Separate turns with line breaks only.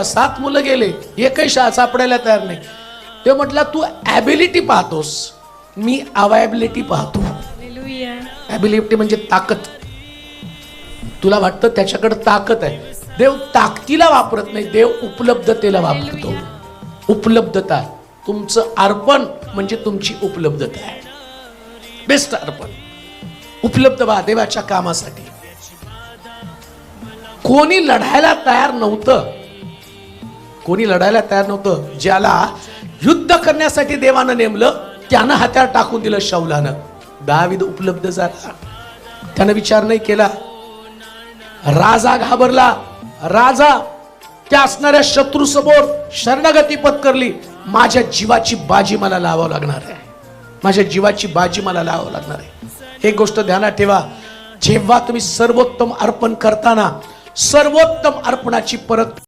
7 मुलं गेले, एकही सापडायला तयार नाही. ते म्हटलं तू ॲबिलिटी पाहतोस, मी अवेबिलिटी पाहतो. ॲबिलिटी म्हणजे ताकद. तुला वाटतं त्याच्याकडे ताकद आहे. देव ताकदीला वापरत नाही, देव उपलब्धतेला वापरतो. उपलब्धता, तुमचं अर्पण म्हणजे तुमची उपलब्धता आहे. बेस्ट अर्पण उपलब्ध व्हा देवाच्या कामासाठी. कोणी लढायला तयार नव्हतं, कोणी लढायला तयार नव्हतं. ज्याला युद्ध करण्यासाठी देवानं नेमलं त्यानं हत्यार टाकून दिलं शौलानं. दावीद उपलब्ध झाला, त्यानं विचार नाही केला. राजा घाबरला. राजा त्या असणाऱ्या शत्रू समोर शरणागती पत्करली. माझ्या जीवाची बाजी मला लावावं लागणार आहे, माझ्या जीवाची बाजी मला लावावं लागणार आहे. हे गोष्ट ध्यानात ठेवा. जेव्हा तुम्ही सर्वोत्तम अर्पण करताना सर्वोत्तम अर्पणाची परत